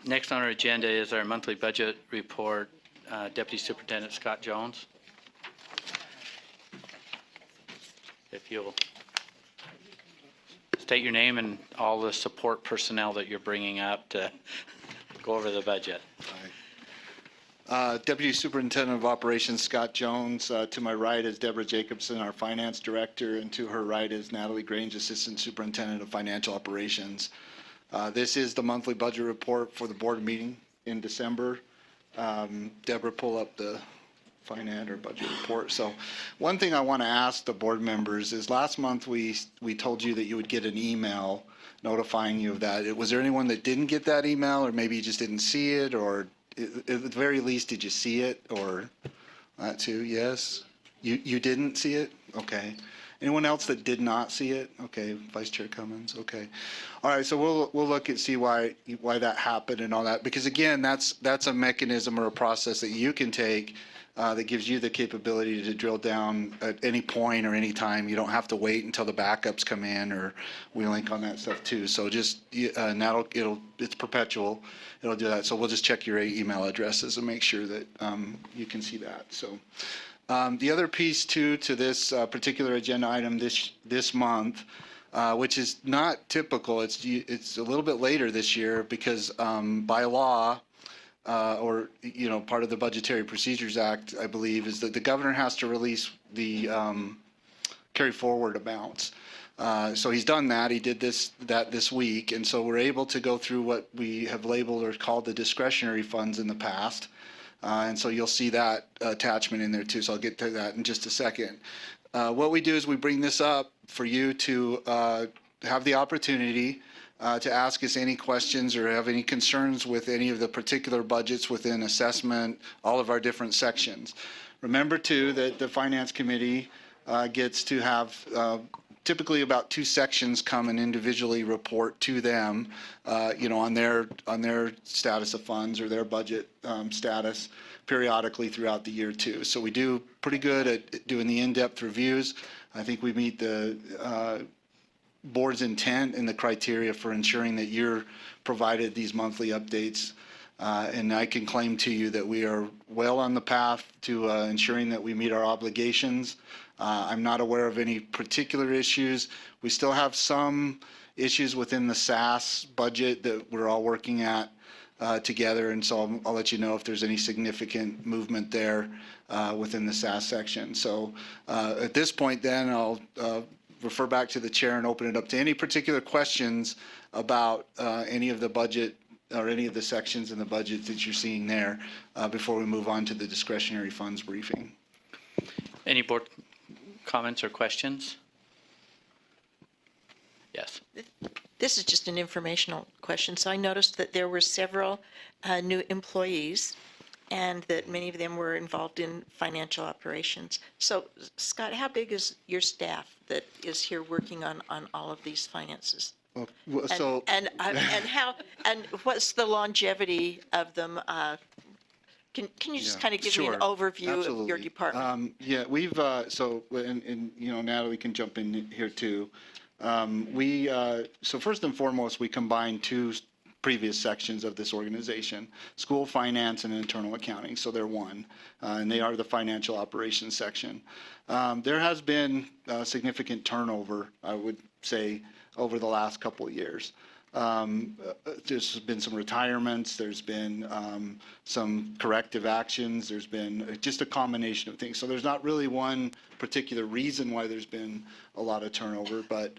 Next on our agenda is our monthly budget report. Deputy Superintendent Scott Jones. If you'll state your name and all the support personnel that you're bringing up to go over the budget. Deputy Superintendent of Operations Scott Jones. To my right is Deborah Jacobson, our Finance Director, and to her right is Natalie Grange, Assistant Superintendent of Financial Operations. This is the monthly budget report for the board meeting in December. Deborah, pull up the finance or budget report. So one thing I want to ask the board members is last month we told you that you would get an email notifying you of that. Was there anyone that didn't get that email, or maybe you just didn't see it, or at the very least, did you see it, or that too? Yes? You didn't see it? Okay. Anyone else that did not see it? Okay, Vice Chair Cummins. Okay, all right. So we'll look and see why that happened and all that, because again, that's a mechanism or a process that you can take that gives you the capability to drill down at any point or any time. You don't have to wait until the backups come in, or we link on that stuff too. So just now it's perpetual. It'll do that. So we'll just check your email addresses and make sure that you can see that. So. The other piece too to this particular agenda item this month, which is not typical. It's a little bit later this year because by law, or part of the Budgetary Procedures Act, I believe, is that the governor has to release the carry forward amounts. So he's done that. He did that this week, and so we're able to go through what we have labeled or called the discretionary funds in the past. And so you'll see that attachment in there too. So I'll get to that in just a second. What we do is we bring this up for you to have the opportunity to ask us any questions or have any concerns with any of the particular budgets within assessment, all of our different sections. Remember too that the Finance Committee gets to have typically about 2 sections come and individually report to them, on their status of funds or their budget status periodically throughout the year too. So we do pretty good at doing the in-depth reviews. I think we meet the board's intent and the criteria for ensuring that you're provided these monthly updates. And I can claim to you that we are well on the path to ensuring that we meet our obligations. I'm not aware of any particular issues. We still have some issues within the SAS budget that we're all working at together, and so I'll let you know if there's any significant movement there within the SAS section. So at this point then, I'll refer back to the chair and open it up to any particular questions about any of the budget or any of the sections in the budget that you're seeing there before we move on to the discretionary funds briefing. Any board comments or questions? Yes. This is just an informational question. So I noticed that there were several new employees and that many of them were involved in financial operations. So Scott, how big is your staff that is here working on all of these finances? Well, so and how and what's the longevity of them? Can you just kind of give me an overview of your department? Yeah, we've so and Natalie can jump in here too. So first and foremost, we combined 2 previous sections of this organization: school finance and internal accounting. So they're one, and they are the financial operations section. There has been significant turnover, I would say, over the last couple of years. There's been some retirements, there's been some corrective actions, there's been just a combination of things. So there's not really one particular reason why there's been a lot of turnover, but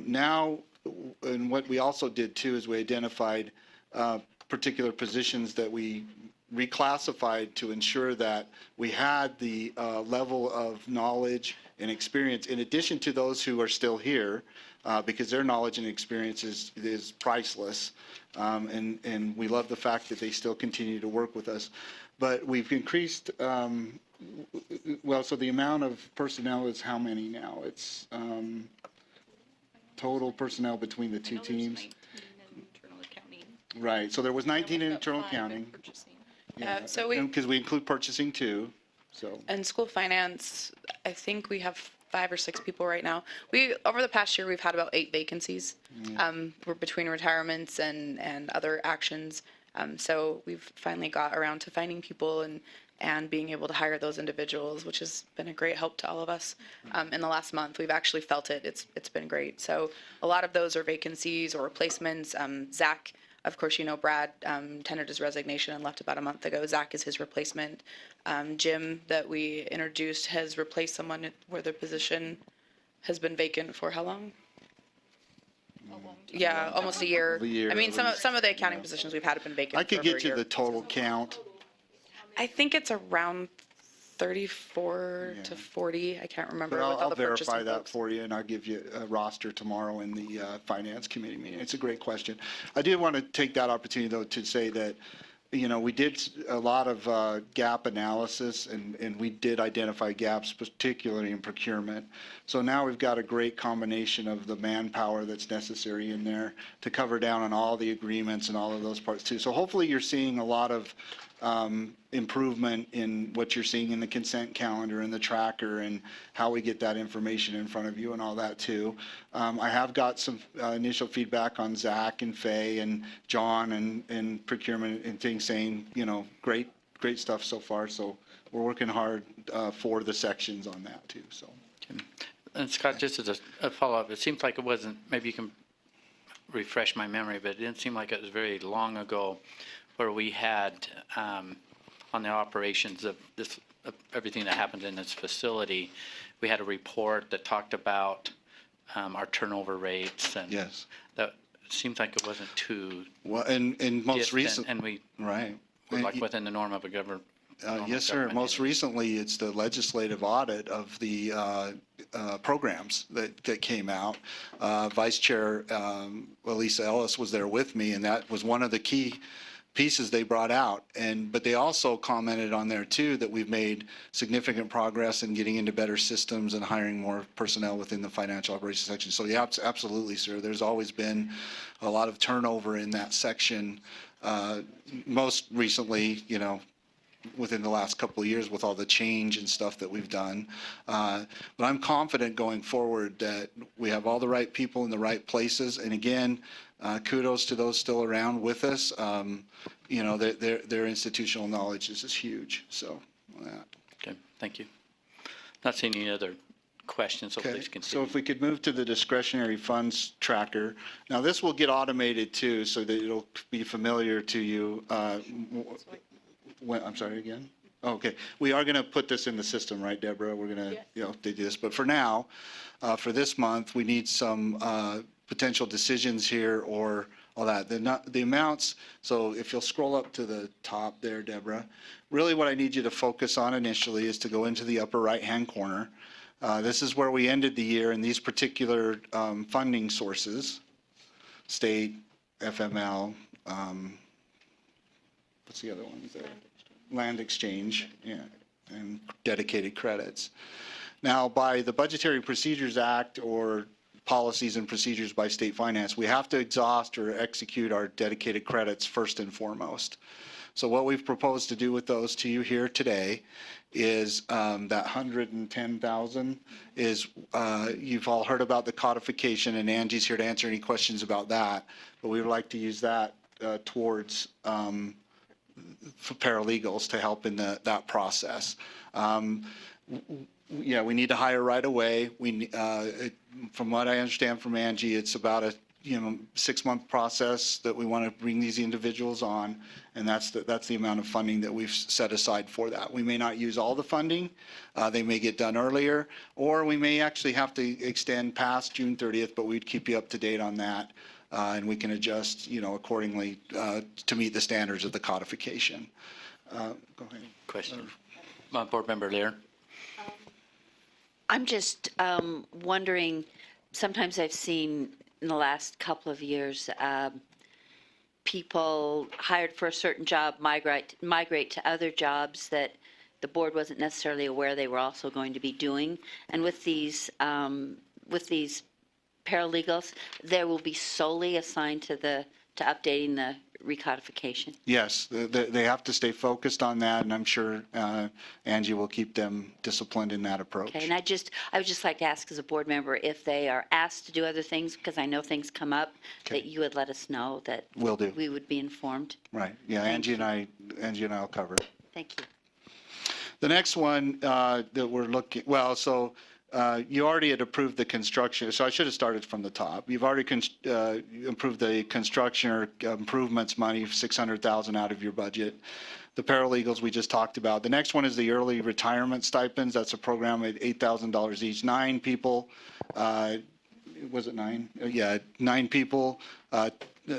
now, and what we also did too is we identified particular positions that we reclassified to ensure that we had the level of knowledge and experience in addition to those who are still here, because their knowledge and experience is priceless, and we love the fact that they still continue to work with us. But we've increased, so the amount of personnel is how many now? It's total personnel between the 2 teams. Right, so there was 19 in internal accounting. Yeah, so because we include purchasing too. So. And school finance, I think we have 5 or 6 people right now. Over the past year, we've had about 8 vacancies. We're between retirements and other actions. So we've finally got around to finding people and being able to hire those individuals, which has been a great help to all of us. In the last month, we've actually felt it. It's been great. So a lot of those are vacancies or replacements. Zach, of course, you know, Brad tendered his resignation and left about a month ago. Zach is his replacement. Jim, that we introduced, has replaced someone where the position has been vacant for how long? Yeah, almost a year. A year, I mean, at some least. of the accounting positions we've had have been vacant I could for over get a you year. the total count. I think it's around 34 to 40. I can't remember But with all I'll the verify purchasing that folks. for you, and I'll give you a roster tomorrow in the Finance Committee meeting. It's a great question. I did want to take that opportunity, though, to say that, you know, we did a lot of gap analysis, and we did identify gaps, particularly in procurement. So now we've got a great combination of the manpower that's necessary in there to cover down on all the agreements and all of those parts, too. So hopefully you're seeing a lot of improvement in what you're seeing in the consent calendar and the tracker and how we get that information in front of you and all that too. I have got some initial feedback on Zach and Faye and John and procurement and things saying, you know, great stuff so far. So we're working hard for the sections on that too. So. And Scott, just as a follow-up, it seems like it wasn't, maybe you can refresh my memory, but it didn't seem like it was very long ago where we had on the operations of this, of everything that happened in this facility, we had a report that talked about our turnover rates, and Yes. that seems like it wasn't too Well, and most distant, recent, and we right. were And like within the norm of a government. Yes, sir. Most recently, it's the legislative audit of the programs that came out. Vice Chair Elisa Ellis was there with me, and that was one of the key pieces they brought out. But they also commented on there too that we've made significant progress in getting into better systems and hiring more personnel within the financial operations section. So yeah, absolutely, sir. There's always been a lot of turnover in that section. Most recently, you know, within the last couple of years with all the change and stuff that we've done. But I'm confident going forward that we have all the right people in the right places. And again, kudos to those still around with us. You know, their institutional knowledge is huge. So, Okay, thank you. Not seeing any other questions, so okay. please So continue. if we could move to the discretionary funds tracker. Now this will get automated too, so that it'll be familiar to you. I'm sorry, again? Okay, we are going to put this in the system, right, Deborah? We're going to, you know, update this. But for now, for this month, we need some potential decisions here or all that. The amounts, so if you'll scroll up to the top there, Deborah, really what I need you to focus on initially is to go into the upper right-hand corner. This is where we ended the year in these particular funding sources, state, FML, what's the other ones there? Land exchange, yeah, and dedicated credits. Now, by the Budgetary Procedures Act or policies and procedures by state finance, we have to exhaust or execute our dedicated credits first and foremost. So what we've proposed to do with those to you here today is that 110,000 is, you've all heard about the codification, and Angie's here to answer any questions about that, but we would like to use that towards for paralegals to help in that process. Yeah, we need to hire right away. From what I understand from Angie, it's about a 6-month process that we want to bring these individuals on, and that's the amount of funding that we've set aside for that. We may not use all the funding. They may get done earlier, or we may actually have to extend past June 30th, but we'd keep you up to date on that. And we can adjust, accordingly to meet the standards of the codification. Go ahead. Question. Board Member Lear. I'm just wondering, sometimes I've seen in the last couple of years, people hired for a certain job migrate to other jobs that the board wasn't necessarily aware they were also going to be doing. And with these paralegals, they will be solely assigned to the to updating the recodification. Yes, they have to stay focused on that, and I'm sure Angie will keep them disciplined in that approach. Okay, and I would just like to ask as a board member, if they are asked to do other things, because I know things come up, Okay. that you would let us know, that Will do. we would be informed. Right, yeah, Thank Angie and I will cover it. Thank you. The next one that we're looking, well, so you already had approved the construction, so I should have started from the top. You've already approved the construction or improvements money, 600,000 out of your budget. The paralegals we just talked about. The next one is the early retirement stipends. That's a program at $8,000 each. 9 people, was it 9? Yeah, 9 people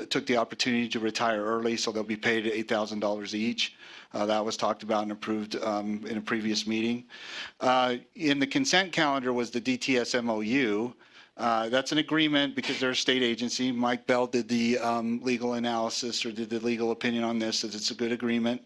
took the opportunity to retire early, so they'll be paid $8,000 each. That was talked about and approved in a previous meeting. In the consent calendar was the DTS MOU. That's an agreement because they're a state agency. Mike Bell did the legal analysis or did the legal opinion on this, as it's a good agreement.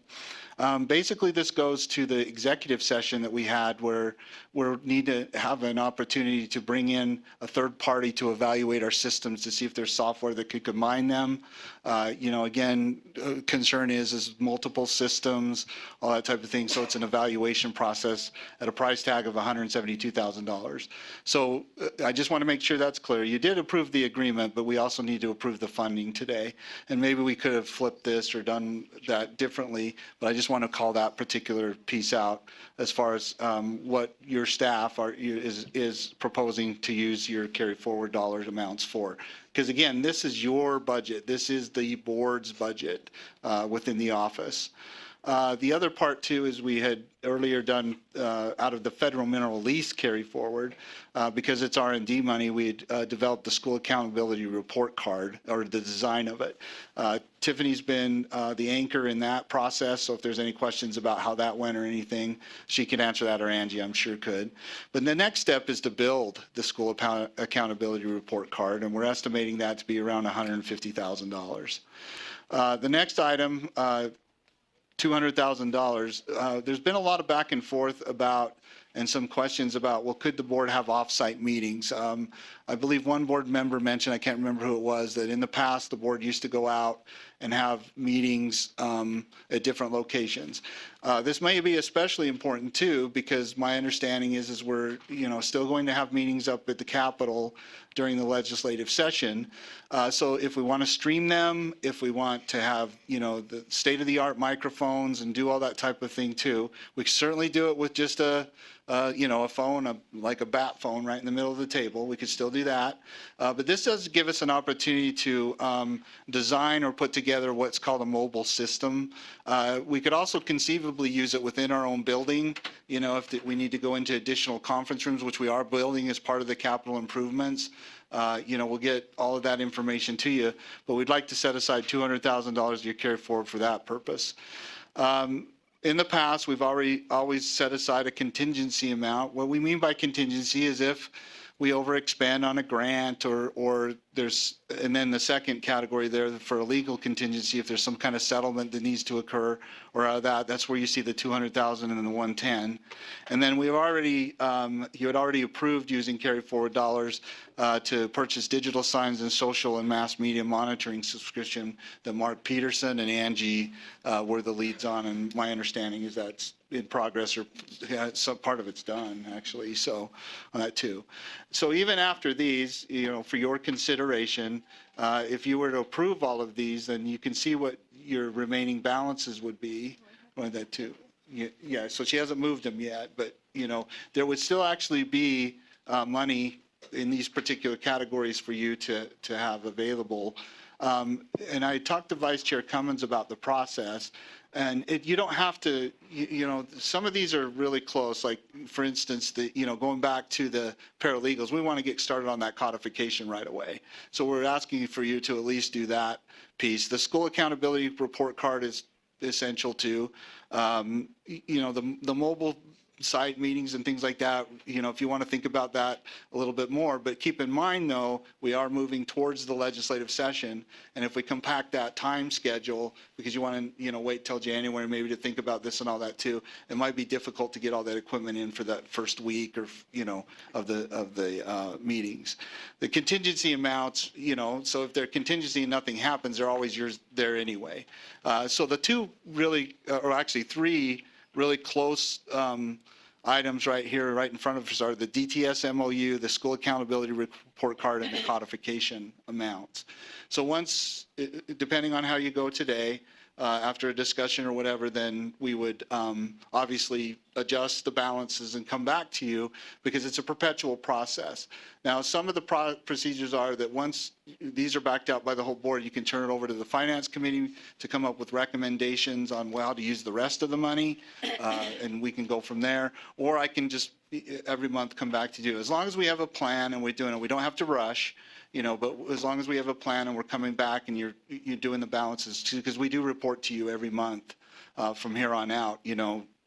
Basically, this goes to the executive session that we had where we need to have an opportunity to bring in a third party to evaluate our systems to see if there's software that could combine them. Again, concern is multiple systems, all that type of thing. So it's an evaluation process at a price tag of $172,000. So I just want to make sure that's clear. You did approve the agreement, but we also need to approve the funding today. And maybe we could have flipped this or done that differently, but I just want to call that particular piece out as far as what your staff is proposing to use your carry forward dollars amounts for. Because again, this is your budget. This is the board's budget within the office. The other part too is we had earlier done out of the federal mineral lease carry forward because it's R&D money. We had developed the school accountability report card or the design of it. Tiffany's been the anchor in that process. So if there's any questions about how that went or anything, she can answer that, or Angie, I'm sure could. But the next step is to build the school accountability report card, and we're estimating that to be around $150,000. The next item, $200,000. There's been a lot of back and forth about and some questions about, well, could the board have off-site meetings? I believe one board member mentioned, I can't remember who it was, that in the past the board used to go out and have meetings at different locations. This may be especially important too, because my understanding is we're still going to have meetings up at the Capitol during the legislative session. So if we want to stream them, if we want to have the state-of-the-art microphones and do all that type of thing too, we can certainly do it with just a phone, like a bat phone right in the middle of the table. We could still do that. But this does give us an opportunity to design or put together what's called a mobile system. We could also conceivably use it within our own building, if we need to go into additional conference rooms, which we are building as part of the capital improvements. We'll get all of that information to you, but we'd like to set aside $200,000 to carry forward for that purpose. In the past, we've always set aside a contingency amount. What we mean by contingency is if we overexpend on a grant or there's, and then the second category there for a legal contingency, if there's some kind of settlement that needs to occur or that's where you see the 200,000 and the 110. And then we've already, you had already approved using carry forward dollars to purchase digital signs and social and mass media monitoring subscription that Mark Peterson and Angie were the leads on. And my understanding is that's in progress, or some part of it's done actually. So on that too. So even after these, for your consideration, if you were to approve all of these, then you can see what your remaining balances would be. On that too. Yeah. So she hasn't moved them yet, but there would still actually be money in these particular categories for you to have available. And I talked to Vice Chair Cummins about the process. And you don't have to, some of these are really close. Like, for instance, going back to the paralegals, we want to get started on that codification right away. So we're asking for you to at least do that piece. The school accountability report card is essential too. The mobile side meetings and things like that, if you want to think about that a little bit more. But keep in mind, though, we are moving towards the legislative session. And if we compact that time schedule, because you want to, wait till January maybe to think about this and all that too, it might be difficult to get all that equipment in for that first week or, of the meetings. The contingency amounts, so if they're contingency and nothing happens, they're always yours there anyway. So the two really, or actually three really close items right here, right in front of us are the DTS MOU, the school accountability report card, and the codification amounts. So once, depending on how you go today, after a discussion or whatever, then we would obviously adjust the balances and come back to you because it's a perpetual process. Now, some of the procedures are that once these are backed out by the whole board, you can turn it over to the finance committee to come up with recommendations on how to use the rest of the money, and we can go from there. Or I can just every month come back to you. As long as we have a plan and we're doing it, we don't have to rush. But as long as we have a plan and we're coming back and you're doing the balances too, because we do report to you every month from here on out,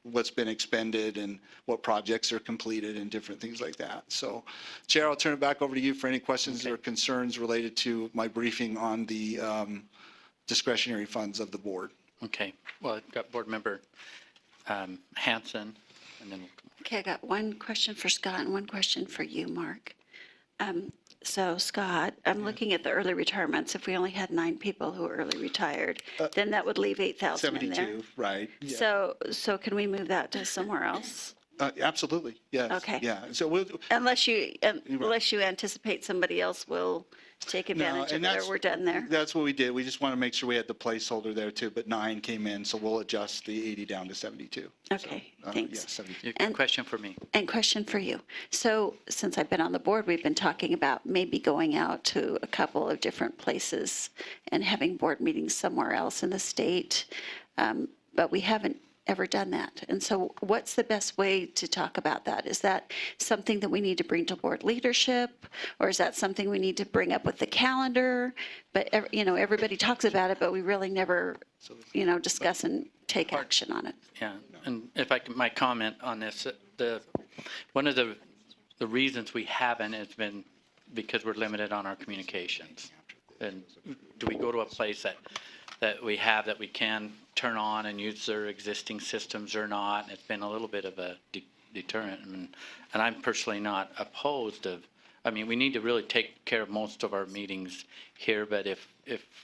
what's been expended and what projects are completed and different things like that. So, Chair, I'll turn it back over to you for any questions or concerns related to my briefing on the discretionary funds of the board. Okay, well, I've got Board Member Hanson, and then Okay, I got one question for Scott and one question for you, Mark. So Scott, I'm looking at the early retirements. If we only had 9 people who were early retired, then that would leave 8,000 in there. 72, right. Yeah. So can we move that to somewhere else? Absolutely, yes. Okay. Yeah, so we'll, Unless you anticipate somebody else will take advantage of and it, or that's- we're done there? That's what we did. We just want to make sure we had the placeholder there too, but 9 came in, so we'll adjust the 80 down to 72. Okay, Yeah, thanks. 72. you And- question for me. And question for you. So since I've been on the board, we've been talking about maybe going out to a couple of different places and having board meetings somewhere else in the state, but we haven't ever done that. And so what's the best way to talk about that? Is that something that we need to bring to board leadership, or is that something we need to bring up with the calendar? But, everybody talks about it, but we really never, discuss and take action on it. Yeah, and if I can, my comment on this, one of the reasons we haven't has been because we're limited on our communications. And do we go to a place that we have that we can turn on and use their existing systems or not? It's been a little bit of a deterrent, and I'm personally not opposed of. I mean, we need to really take care of most of our meetings here, but if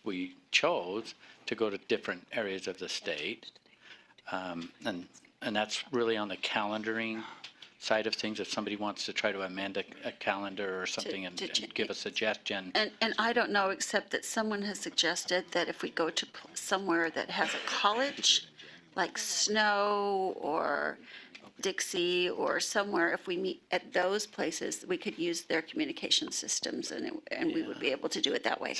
we chose to go to different areas of the state, and that's really on the calendaring side of things, if somebody wants to try to amend a calendar or something and give a suggestion. And I don't know, except that someone has suggested that if we go to somewhere that has a college, like Snow or Dixie or somewhere, if we meet at those places, we could use their communication systems and we would be able to do it that way.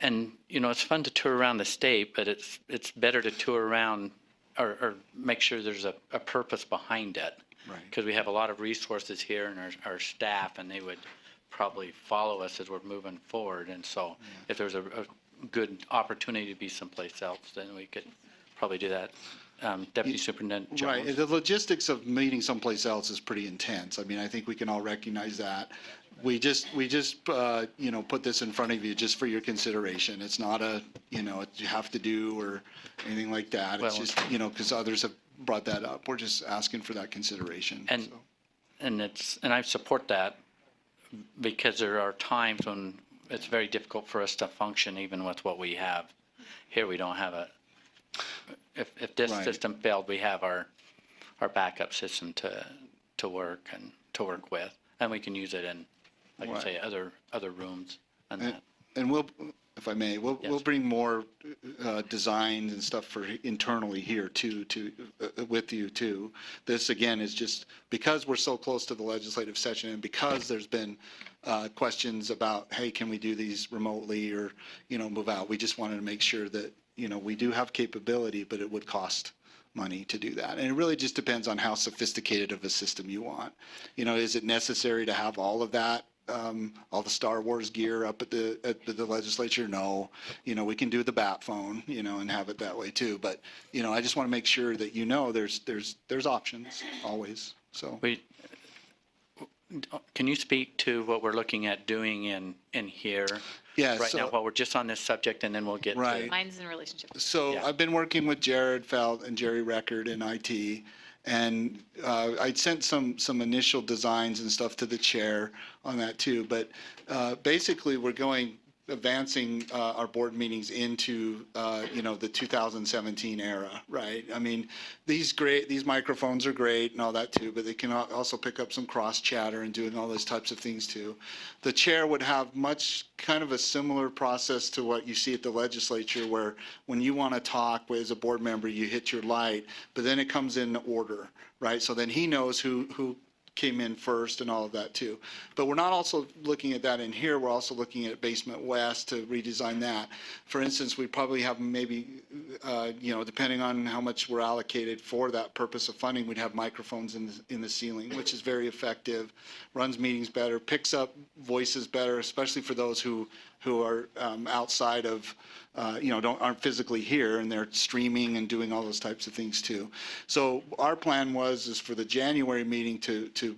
And it's fun to tour around the state, but it's better to tour around or make sure there's a purpose behind it. Right. Because we have a lot of resources here and our staff, and they would probably follow us as we're moving forward. And so if there's a good opportunity to be someplace else, then we could probably do that. Deputy Superintendent Jones. Right, the logistics of meeting someplace else is pretty intense. I mean, I think we can all recognize that. We just put this in front of you just for your consideration. It's not you have to do or anything like that. It's Well, just, because others have brought that up. We're just asking for that consideration. And so. and I support that because there are times when it's very difficult for us to function even with what we have. Here we don't have if this Right. system failed, we have our backup system to work with, and we can use it in, like I Right. say, other rooms and that. And we'll, if I may, we'll Yes. bring more designs and stuff for internally here too, with you too. This again is just because we're so close to the legislative session and because there's been questions about, hey, can we do these remotely or, move out? We just wanted to make sure that, we do have capability, but it would cost money to do that. And it really just depends on how sophisticated of a system you want. Is it necessary to have all of that all the Star Wars gear up at the legislature? No. We can do the bat phone, and have it that way too. But, I just want to make sure that, there's options always. So, Can you speak to what we're looking at doing in here? Yeah, Right now, so- while we're just on this subject, and then we'll get Right. to. Mine's in relationship. So Yeah. I've been working with Jared Felt and Jerry Record in IT, and I'd sent some initial designs and stuff to the chair on that too. But basically, we're advancing our board meetings into the 2017 era, right? I mean, these microphones are great and all that too, but they can also pick up some cross chatter and doing all those types of things too. The chair would have much kind of a similar process to what you see at the legislature, where when you want to talk as a board member, you hit your light, but then it comes in order, right? So then he knows who came in first and all of that too. But we're not also looking at that in here. We're also looking at Basement West to redesign that. For instance, we probably have maybe, depending on how much we're allocated for that purpose of funding, we'd have microphones in the ceiling, which is very effective, runs meetings better, picks up voices better, especially for those who are outside of, aren't physically here, and they're streaming and doing all those types of things too. So our plan is for the January meeting to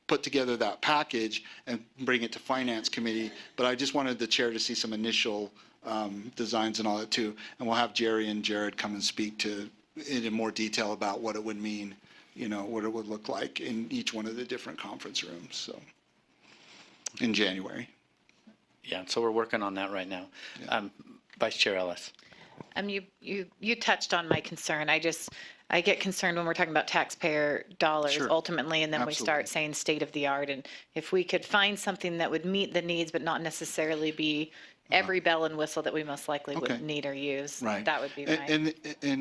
put together that package and bring it to Finance Committee. But I just wanted the chair to see some initial designs and all that too. And we'll have Jerry and Jared come and speak to it in more detail about what it would mean, what it would look like in each one of the different conference rooms. So in January. Yeah, so we're working on that right now. Vice Chair Ellis. You touched on my concern. I get concerned when we're talking about taxpayer dollars Sure. ultimately, and then we start Absolutely. saying state of the art. And if we could find something that would meet the needs, but not necessarily be every bell and whistle that we most likely Okay. would need or use, Right. that would be right. And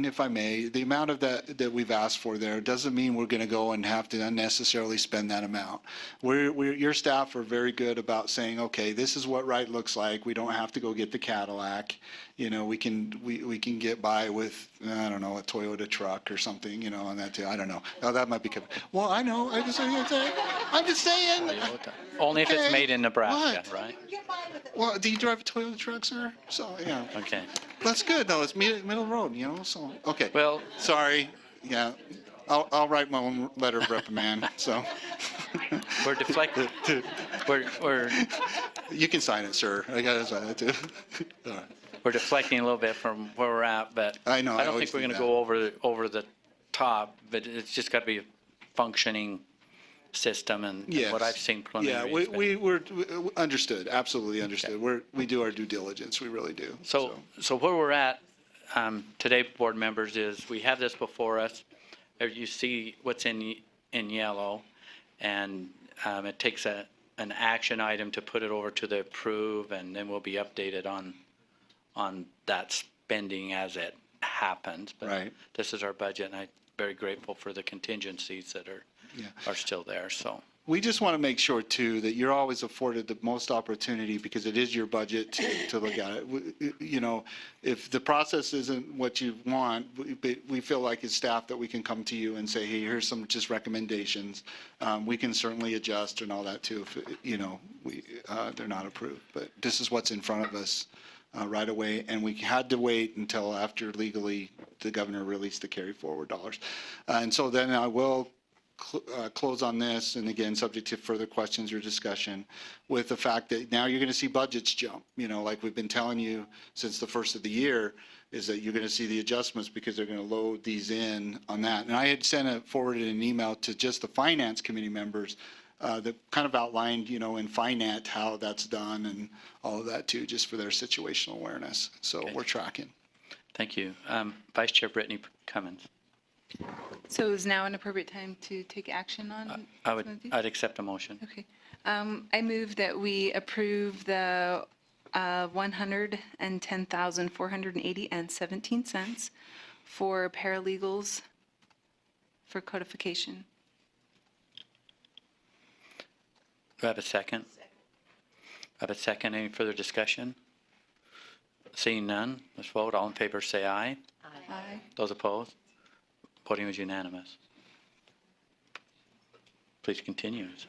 if I may, the amount of that we've asked for there doesn't mean we're going to go and have to unnecessarily spend that amount. Your staff are very good about saying, okay, this is what right looks like. We don't have to go get the Cadillac. We can get by with, I don't know, a Toyota truck or something, on that too. I don't know. Oh, that might be, well, I know. I'm just saying. Only if it's Okay. made in Nebraska, What? right? Well, do you drive a Toyota truck, sir? So, yeah. Okay. That's good, though. It's middle road, so, okay. Well, Sorry, yeah. I'll write my own letter of reprimand, so. we're deflecting. We're You can sign it, sir. I gotta sign it too. All right. we're deflecting a little bit from where we're at, but I know, I I don't always think we're do going to that. go over the top. But it's just got to be a functioning system, and Yes. what I've seen Yeah, preliminary. we're understood, absolutely understood. We do our due diligence, we really do. So where we're at today, board members, is we have this before us. There you see what's in yellow, and it takes an action item to put it over to the approve, and then we'll be updated on that spending as it happens. But Right. this is our budget, and I'm very grateful for the contingencies that are still there. So. We just want to make sure, too, that you're always afforded the most opportunity, because it is your budget to look at it. If the process isn't what you want, we feel like as staff that we can come to you and say, hey, here's some just recommendations. We can certainly adjust and all that, too, if, they're not approved. But this is what's in front of us right away, and we had to wait until after legally the governor released the carry forward dollars. And so then I will close on this, and again, subject to further questions or discussion, with the fact that now you're going to see budgets jump. Like we've been telling you since the first of the year, is that you're going to see the adjustments because they're going to load these in on that. And I had forwarded an email to just the Finance Committee members that kind of outlined, in Finance how that's done and all of that too, just for their situational awareness. So Okay. we're tracking. Thank you. Vice Chair Brittany Cummins. So is now an appropriate time to take action on some of these? I'd accept a motion. Okay. I move that we approve the $110,480.17 for paralegals for codification. Do I have a second? I have a second. Any further discussion? Seeing none, let's vote. All in favor, say aye. Aye. Those opposed? Voting was unanimous. Please continue. So.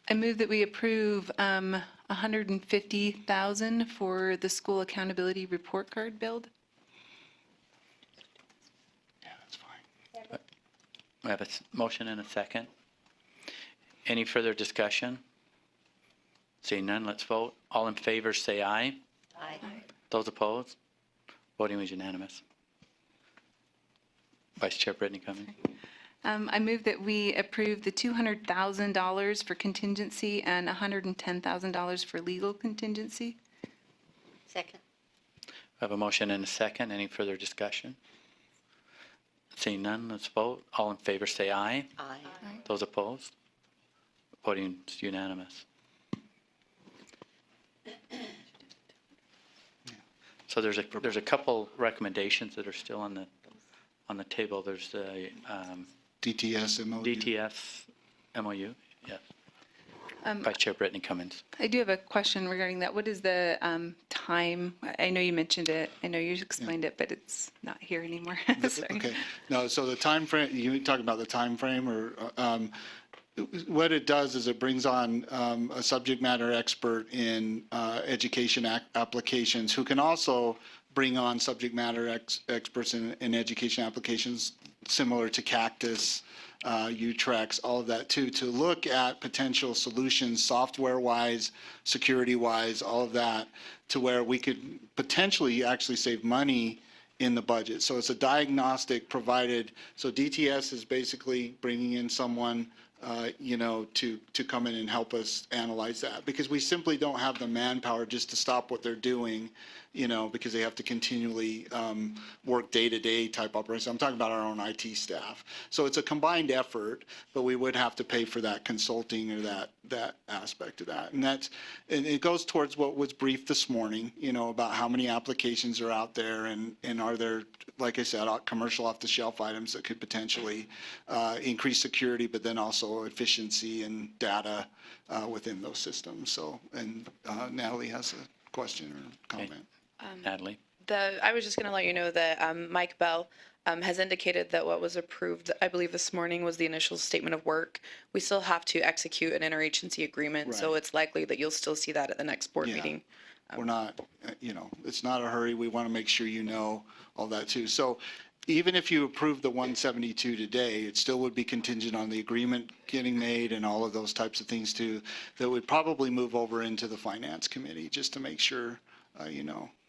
I move that we approve 150,000 for the school accountability report card build. Yeah, that's fine. We have a motion and a second. Any further discussion? Seeing none, let's vote. All in favor, say aye. Aye. Those opposed? Voting was unanimous. Vice Chair Brittany Cummings. I move that we approve the $200,000 for contingency and $110,000 for legal contingency. Second. We have a motion and a second. Any further discussion? Seeing none, let's vote. All in favor, say aye. Aye. Those opposed? Voting is unanimous. So there's a couple recommendations that are still on the table. There's the DTS MOU. DTS MOU. Yes. Vice Chair Brittany Cummings. I do have a question regarding that. What is the time? I know you mentioned it. I know you explained it, but it's not here anymore. Sorry. Okay. No, so the time frame, you talking about the time frame, or what it does is it brings on a subject matter expert in education applications who can also bring on subject matter experts in education applications similar to Cactus, Utrex, all of that too, to look at potential solutions software-wise, security-wise, all of that, to where we could potentially actually save money in the budget. So it's a diagnostic provided. So DTS is basically bringing in someone to come in and help us analyze that, because we simply don't have the manpower just to stop what they're doing, because they have to continually work day-to-day type operations. I'm talking about our own IT staff. So it's a combined effort, but we would have to pay for that consulting or that aspect of that. And it goes towards what was briefed this morning, about how many applications are out there, and are there, like I said, commercial off-the-shelf items that could potentially increase security, but then also efficiency and data within those systems. So, and Natalie has a question or comment. Natalie. I was just going to let you know that Mike Bell has indicated that what was approved, I believe this morning, was the initial statement of work. We still have to execute an interagency agreement, so Right. it's likely that you'll still see that at the next board Yeah. meeting. We're not, it's not a hurry. We want to make sure all that too. So even if you approve the 172 today, it still would be contingent on the agreement getting made and all of those types of things too, that would probably move over into the finance committee just to make sure,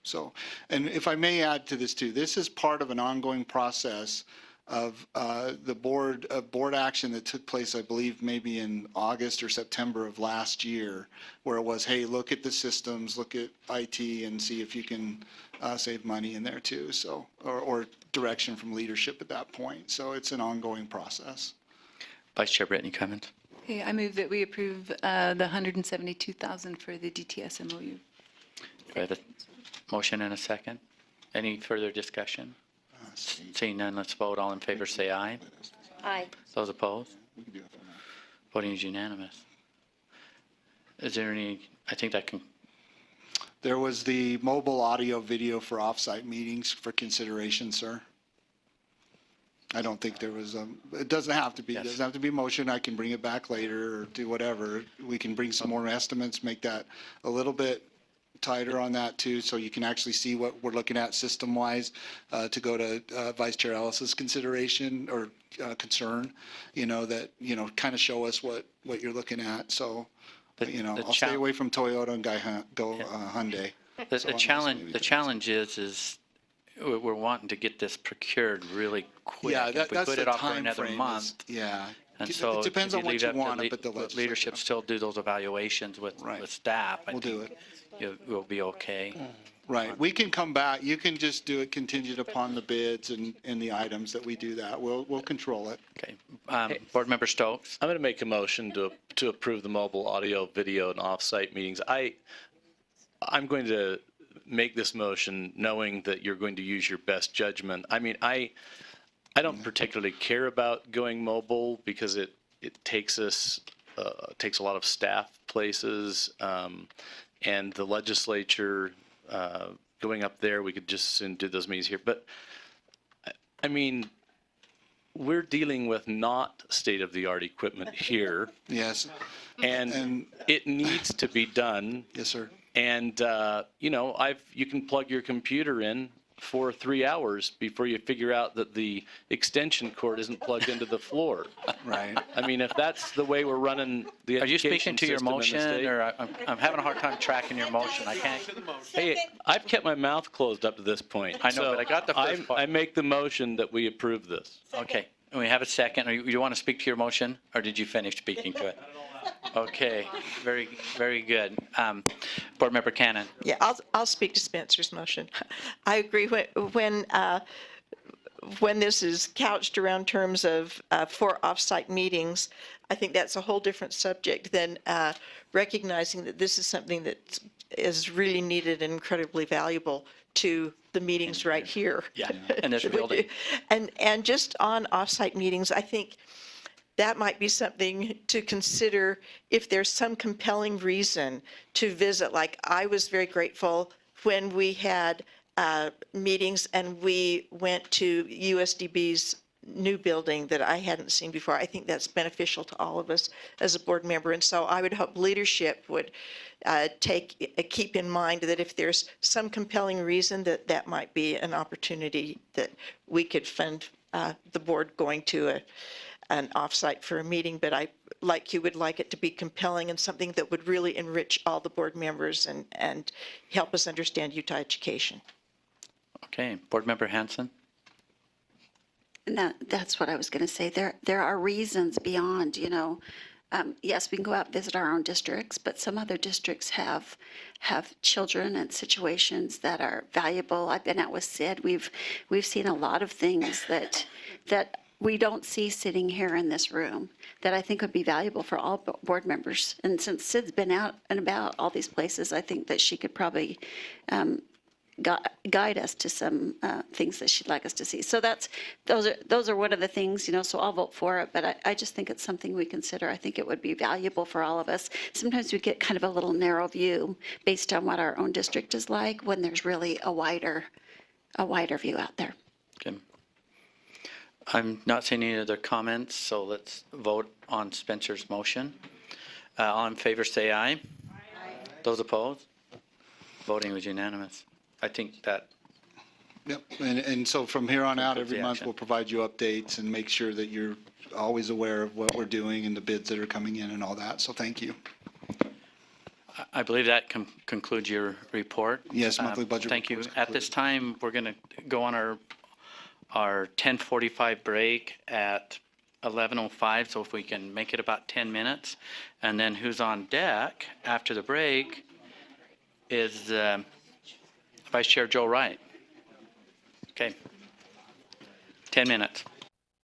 So, and if I may add to this too, this is part of an ongoing process of the board action that took place, I believe, maybe in August or September of last year, where it was, hey, look at the systems, look at IT, and see if you can save money in there too. So, or direction from leadership at that point. So it's an ongoing process. Vice Chair Brittany Cummings. Okay, I move that we approve the 172,000 for the DTS MOU. Do I have a motion and a second? Any further discussion? Seeing none, let's vote. All in favor, say aye. Aye. Those opposed? Voting is unanimous. Is there any, I think that can, There was the mobile audio video for offsite meetings for consideration, sir. I don't think there was, it doesn't have to be, it Yes. doesn't have to be a motion. I can bring it back later or do whatever. We can bring some more estimates, make that a little bit tighter on that too, so you can actually see what we're looking at system-wise, to go to Vice Chair Ellis's consideration or concern, that, kind of show us what you're looking at. So, The I'll stay away from Toyota and go Hyundai. the So I'm challenge, just the challenge is we're wanting to get this procured really quick. Yeah, If we that's put the it off for time another frame. month. Yeah. And so It depends if on what leave you it up to want, le- but the let leadership legislature. still do those evaluations with Right. staff. I We'll do think it. We'll be okay. Right. We can come back. You can just do it contingent upon the bids and the items that we do that. We'll control it. Okay. Board Member Stokes. I'm going to make a motion to approve the mobile audio, video, and off-site meetings. I'm going to make this motion knowing that you're going to use your best judgment. I mean, I don't particularly care about going mobile because it takes us takes a lot of staff places, and the legislature going up there. We could just soon do those meetings here, but I mean, we're dealing with not state-of-the-art equipment here, Yes, and And- it needs to be done. yes, sir. And, you can plug your computer in for 3 hours before you figure out that the extension cord isn't plugged into the floor. Right. I mean, if that's the way we're running the Are you education speaking to your system in the motion, state- or I'm having a hard time tracking your motion? I can't. Hey, I've kept my mouth closed up to this point. I know, So but I got the first part. I make the motion that we approve this. Okay, and we have a second. You want to speak to your motion, or did you finish speaking to it? Okay, very, very good. Board Member Cannon. Yeah, I'll speak to Spencer's motion. I agree when this is couched around terms of for off-site meetings, I think that's a whole different subject than recognizing that this is something that is really needed and incredibly valuable to the meetings right here. Yeah, in this building. And just on off-site meetings, I think that might be something to consider if there's some compelling reason to visit. Like, I was very grateful when we had meetings and we went to USDB's new building that I hadn't seen before. I think that's beneficial to all of us as a board member. And so I would hope leadership would keep in mind that if there's some compelling reason, that might be an opportunity that we could fund the board going to an offsite for a meeting. But I, like you, would like it to be compelling and something that would really enrich all the board members and help us understand Utah education. Okay, Board Member Hanson. And that's what I was going to say. There are reasons beyond, yes, we can go out and visit our own districts, but some other districts have children and situations that are valuable. I've been out with Sid. We've seen a lot of things that we don't see sitting here in this room that I think would be valuable for all board members. And since Sid's been out and about all these places, I think that she could probably guide us to some things that she'd like us to see. So those are one of the things, so I'll vote for it, but I just think it's something we consider. I think it would be valuable for all of us. Sometimes we get kind of a little narrow view based on what our own district is like when there's really a wider view out there. Okay. I'm not seeing any other comments, so let's vote on Spencer's motion. All in favor, say aye. Aye. Those opposed? Voting was unanimous. I think that, Yep, and so from here on out, Concludes every the month, action. we'll provide you updates and make sure that you're always aware of what we're doing and the bids that are coming in and all that, so thank you. I believe that concludes your report. Yes, monthly budget Thank you. report's At this time, we're going to go on our 10:45 break at 11:05, so if we can make it about 10 minutes. And then who's on deck after the break is Vice Chair Joe Wright. Okay. 10 minutes.